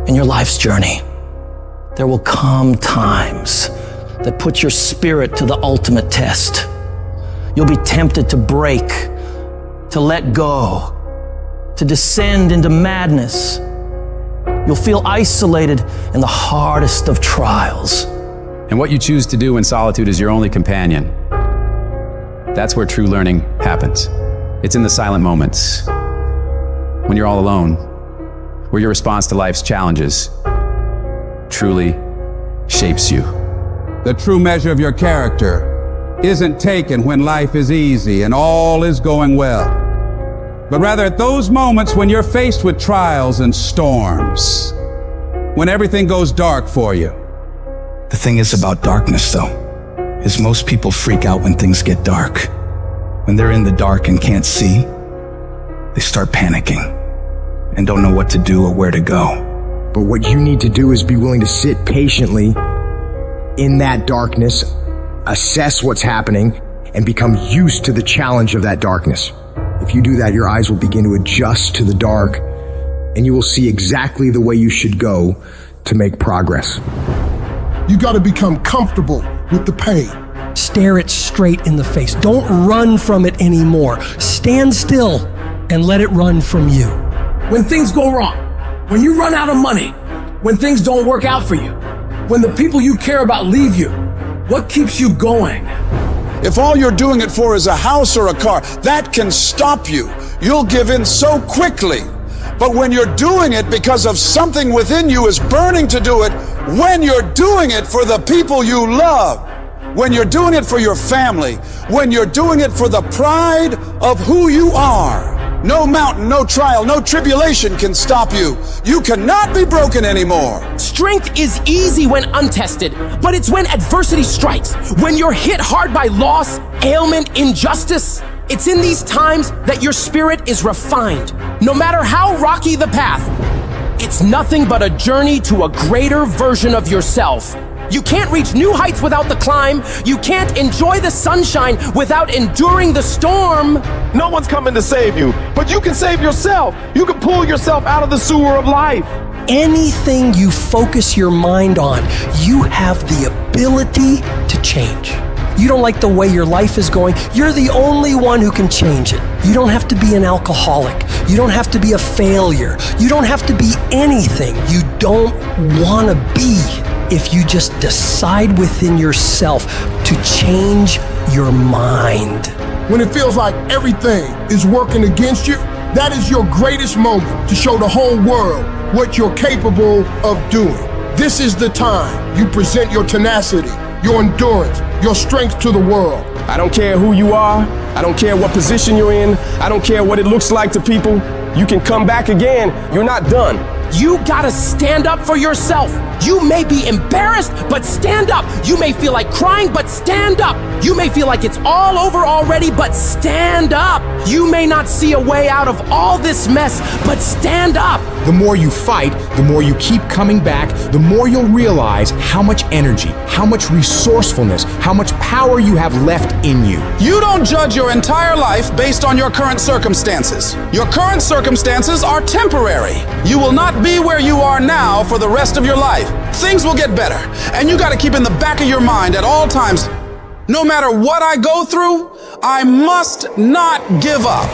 in your life's journey, there will come times that put your spirit to the ultimate test. You'll be tempted to break, to let go, to descend into madness. You'll feel isolated in the hardest of trials. And what you choose to do in solitude is your only companion. That's where true learning happens. It's in the silent moments, when you're all alone, where your response to life's challenges truly shapes you. The true measure of your character isn't taken when life is easy and all is going well, but rather at those moments when you're faced with trials and storms, when everything goes dark for you. The thing is about darkness, though, is most people freak out when things get dark. When they're in the dark and can't see, they start panicking and don't know what to do or where to go. But what you need to do is be willing to sit patiently in that darkness, assess what's happening, and become used to the challenge of that darkness. If you do that, your eyes will begin to adjust to the dark, and you will see exactly the way you should go to make progress. You got to become comfortable with the pain. Stare it straight in the face. Don't run from it anymore. Stand still and let it run from you. When things go wrong, when you run out of money, when things don't work out for you, when the people you care about leave you, what keeps you going? If all you're doing it for is a house or a car, that can stop you. You'll give in so quickly. But when you're doing it because of something within you is burning to do it, when you're doing it for the people you love, when you're doing it for your family, when you're doing it for the pride of who you are, no mountain, no trial, no tribulation can stop you. You cannot be broken anymore. Strength is easy when untested, but it's when adversity strikes, when you're hit hard by loss, ailment, injustice. It's in these times that your spirit is refined. No matter how rocky the path, it's nothing but a journey to a greater version of yourself. You can't reach new heights without the climb. You can't enjoy the sunshine without enduring the storm. No one's coming to save you, but you can save yourself. You can pull yourself out of the sewer of life. Anything you focus your mind on, you have the ability to change. You don't like the way your life is going, you're the only one who can change it. You don't have to be an alcoholic. You don't have to be a failure. You don't have to be anything you don't want to be if you just decide within yourself to change your mind. When it feels like everything is working against you, that is your greatest moment to show the whole world what you're capable of doing. This is the time you present your tenacity, your endurance, your strength to the world. I don't care who you are. I don't care what position you're in. I don't care what it looks like to people. You can come back again. You're not done. You gotta stand up for yourself. You may be embarrassed, but stand up. You may feel like crying, but stand up. You may feel like it's all over already, but stand up. You may not see a way out of all this mess, but stand up. The more you fight, the more you keep coming back, the more you'll realize how much energy, how much resourcefulness, how much power you have left in you. You don't judge your entire life based on your current circumstances. Your current circumstances are temporary. You will not be where you are now for the rest of your life. Things will get better, and you got to keep in the back of your mind at all times, no matter what I go through, I must not give up.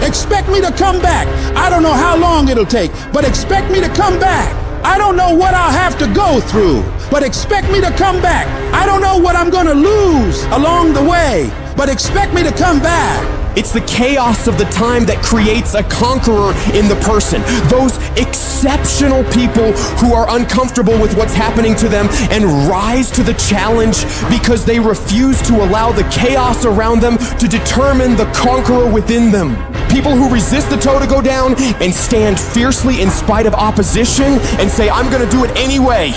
Expect me to come back. I don't know how long it'll take, but expect me to come back. I don't know what I'll have to go through, but expect me to come back. I don't know what I'm going to lose along the way, but expect me to come back. It's the chaos of the time that creates a conqueror in the person. Those exceptional people who are uncomfortable with what's happening to them and rise to the challenge because they refuse to allow the chaos around them to determine the conqueror within them. People who resist the toe to go down and stand fiercely in spite of opposition and say, I'm gonna do it anyway.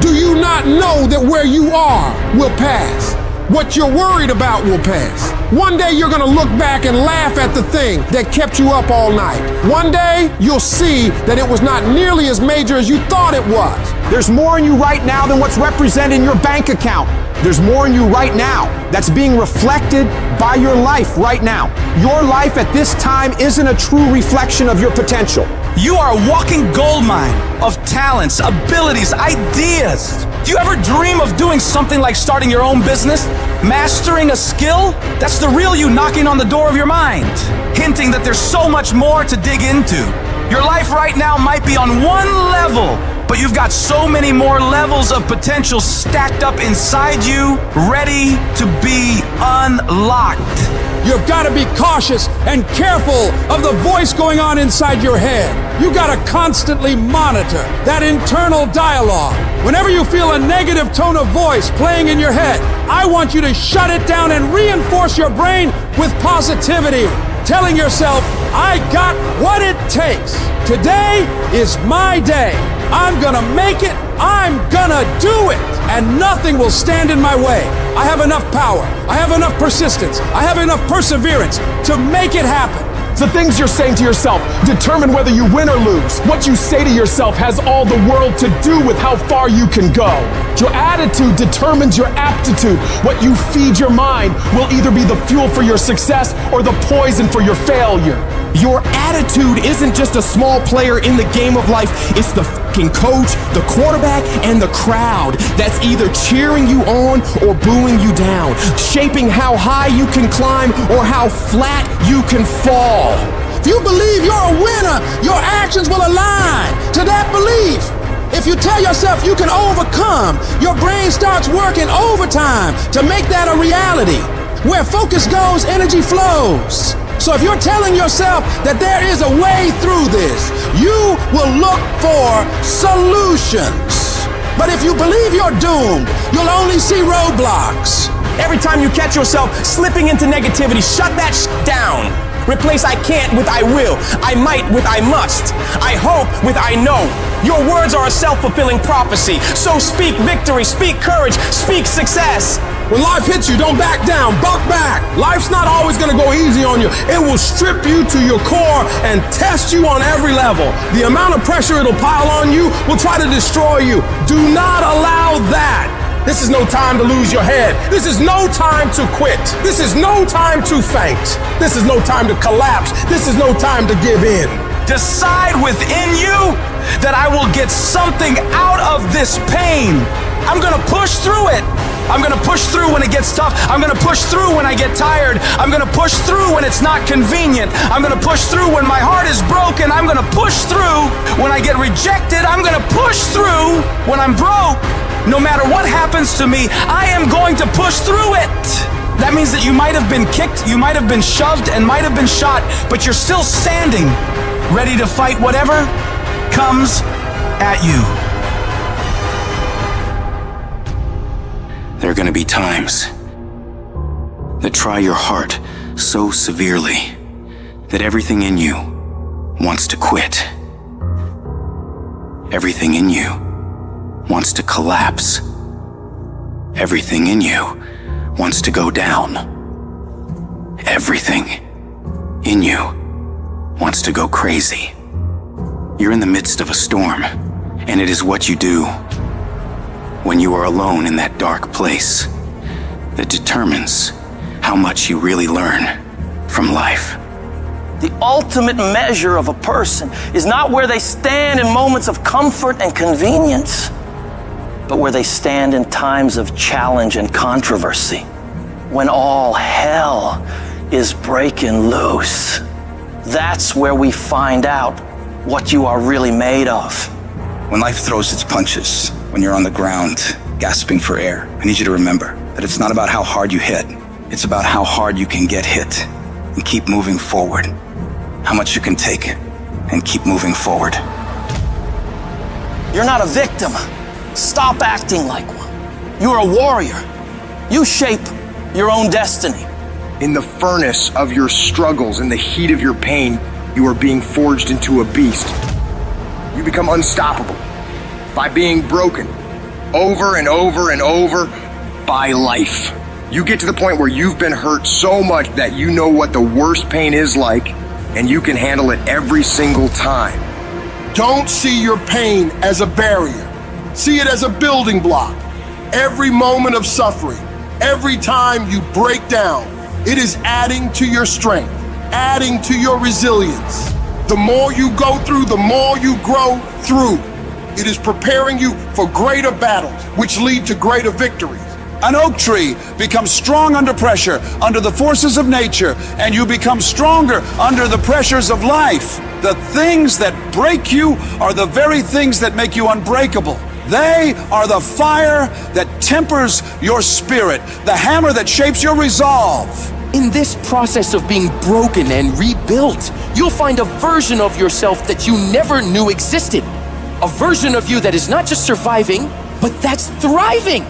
Do you not know that where you are will pass? What you're worried about will pass. One day you're gonna look back and laugh at the thing that kept you up all night. One day you'll see that it was not nearly as major as you thought it was. There's more in you right now than what's represented in your bank account. There's more in you right now that's being reflected by your life right now. Your life at this time isn't a true reflection of your potential. You are a walking goldmine of talents, abilities, ideas. Do you ever dream of doing something like starting your own business? Mastering a skill? That's the real you knocking on the door of your mind, hinting that there's so much more to dig into. Your life right now might be on one level, but you've got so many more levels of potential stacked up inside you, ready to be unlocked. You've got to be cautious and careful of the voice going on inside your head. You got to constantly monitor that internal dialogue. Whenever you feel a negative tone of voice playing in your head, I want you to shut it down and reinforce your brain with positivity, telling yourself, I got what it takes. Today is my day. I'm gonna make it. I'm gonna do it. And nothing will stand in my way. I have enough power. I have enough persistence. I have enough perseverance to make it happen. The things you're saying to yourself determine whether you win or lose. What you say to yourself has all the world to do with how far you can go. Your attitude determines your aptitude. What you feed your mind will either be the fuel for your success or the poison for your failure. Your attitude isn't just a small player in the game of life. It's the fucking coach, the quarterback, and the crowd that's either cheering you on or booing you down, shaping how high you can climb or how flat you can fall. If you believe you're a winner, your actions will align to that belief. If you tell yourself you can overcome, your brain starts working overtime to make that a reality. Where focus goes, energy flows. So if you're telling yourself that there is a way through this, you will look for solutions. But if you believe you're doomed, you'll only see roadblocks. Every time you catch yourself slipping into negativity, shut that down. Replace I can't with I will, I might with I must, I hope with I know. Your words are a self-fulfilling prophecy. So speak victory, speak courage, speak success. When life hits you, don't back down, buck back. Life's not always gonna go easy on you. It will strip you to your core and test you on every level. The amount of pressure it'll pile on you will try to destroy you. Do not allow that. This is no time to lose your head. This is no time to quit. This is no time to faint. This is no time to collapse. This is no time to give in. Decide within you that I will get something out of this pain. I'm gonna push through it. I'm gonna push through when it gets tough. I'm gonna push through when I get tired. I'm gonna push through when it's not convenient. I'm gonna push through when my heart is broken. I'm gonna push through when I get rejected. I'm gonna push through when I'm broke. No matter what happens to me, I am going to push through it. That means that you might have been kicked, you might have been shoved, and might have been shot, but you're still standing, ready to fight whatever comes at you. There are going to be times that try your heart so severely that everything in you wants to quit. Everything in you wants to collapse. Everything in you wants to go down. Everything in you wants to go crazy. You're in the midst of a storm, and it is what you do when you are alone in that dark place that determines how much you really learn from life. The ultimate measure of a person is not where they stand in moments of comfort and convenience, but where they stand in times of challenge and controversy, when all hell is breaking loose. That's where we find out what you are really made of. When life throws its punches, when you're on the ground, gasping for air, I need you to remember that it's not about how hard you hit. It's about how hard you can get hit and keep moving forward. How much you can take and keep moving forward. You're not a victim. Stop acting like one. You're a warrior. You shape your own destiny. In the furnace of your struggles, in the heat of your pain, you are being forged into a beast. You become unstoppable by being broken over and over and over by life. You get to the point where you've been hurt so much that you know what the worst pain is like, and you can handle it every single time. Don't see your pain as a barrier. See it as a building block. Every moment of suffering, every time you break down, it is adding to your strength, adding to your resilience. The more you go through, the more you grow through. It is preparing you for greater battles, which lead to greater victories. An oak tree becomes strong under pressure, under the forces of nature, and you become stronger under the pressures of life. The things that break you are the very things that make you unbreakable. They are the fire that tempers your spirit, the hammer that shapes your resolve. In this process of being broken and rebuilt, you'll find a version of yourself that you never knew existed. A version of you that is not just surviving, but that's thriving.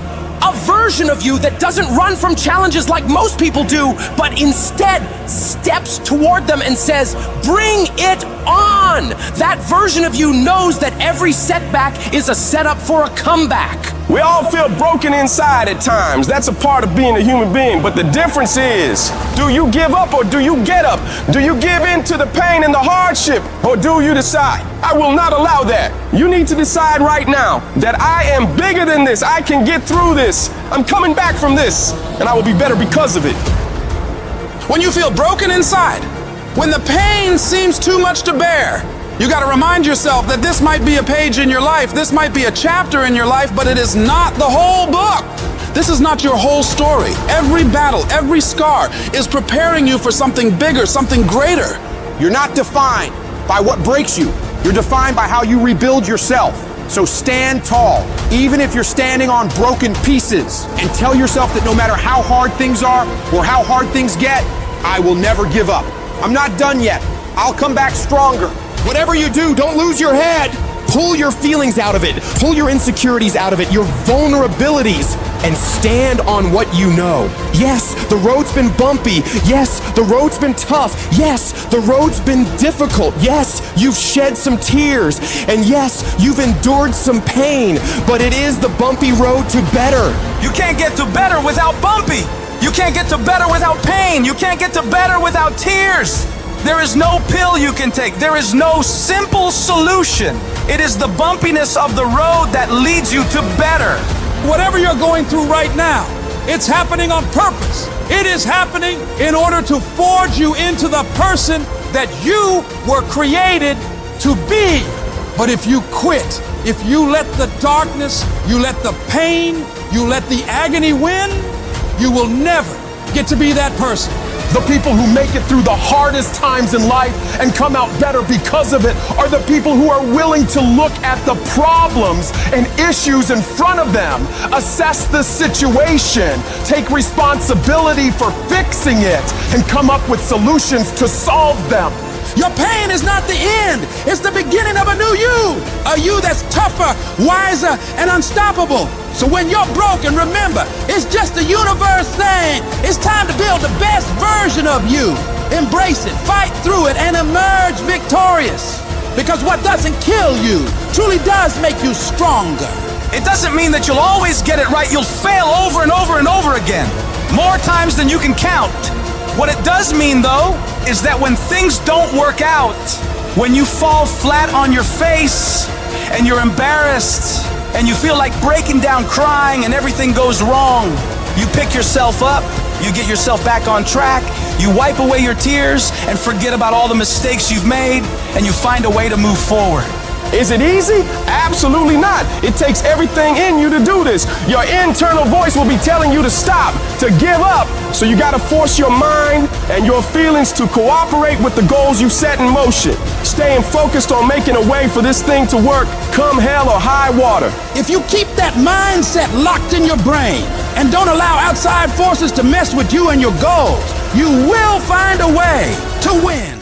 A version of you that doesn't run from challenges like most people do, but instead steps toward them and says, bring it on. That version of you knows that every setback is a setup for a comeback. We all feel broken inside at times. That's a part of being a human being. But the difference is, do you give up or do you get up? Do you give in to the pain and the hardship, or do you decide, I will not allow that? You need to decide right now that I am bigger than this. I can get through this. I'm coming back from this, and I will be better because of it. When you feel broken inside, when the pain seems too much to bear, you got to remind yourself that this might be a page in your life, this might be a chapter in your life, but it is not the whole book. This is not your whole story. Every battle, every scar is preparing you for something bigger, something greater. You're not defined by what breaks you. You're defined by how you rebuild yourself. So stand tall, even if you're standing on broken pieces, and tell yourself that no matter how hard things are or how hard things get, I will never give up. I'm not done yet. I'll come back stronger. Whatever you do, don't lose your head. Pull your feelings out of it. Pull your insecurities out of it, your vulnerabilities, and stand on what you know. Yes, the road's been bumpy. Yes, the road's been tough. Yes, the road's been difficult. Yes, you've shed some tears. And yes, you've endured some pain. But it is the bumpy road to better. You can't get to better without bumpy. You can't get to better without pain. You can't get to better without tears. There is no pill you can take. There is no simple solution. It is the bumpiness of the road that leads you to better. Whatever you're going through right now, it's happening on purpose. It is happening in order to forge you into the person that you were created to be. But if you quit, if you let the darkness, you let the pain, you let the agony win, you will never get to be that person. The people who make it through the hardest times in life and come out better because of it are the people who are willing to look at the problems and issues in front of them, assess the situation, take responsibility for fixing it, and come up with solutions to solve them. Your pain is not the end. It's the beginning of a new you. A you that's tougher, wiser, and unstoppable. So when you're broken, remember, it's just the universe saying, it's time to build the best version of you. Embrace it, fight through it, and emerge victorious. Because what doesn't kill you truly does make you stronger. It doesn't mean that you'll always get it right. You'll fail over and over and over again, more times than you can count. What it does mean, though, is that when things don't work out, when you fall flat on your face and you're embarrassed and you feel like breaking down crying and everything goes wrong, you pick yourself up, you get yourself back on track, you wipe away your tears and forget about all the mistakes you've made, and you find a way to move forward. Is it easy? Absolutely not. It takes everything in you to do this. Your internal voice will be telling you to stop, to give up. So you gotta force your mind and your feelings to cooperate with the goals you've set in motion. Staying focused on making a way for this thing to work, come hell or high water. If you keep that mindset locked in your brain and don't allow outside forces to mess with you and your goals, you will find a way to win.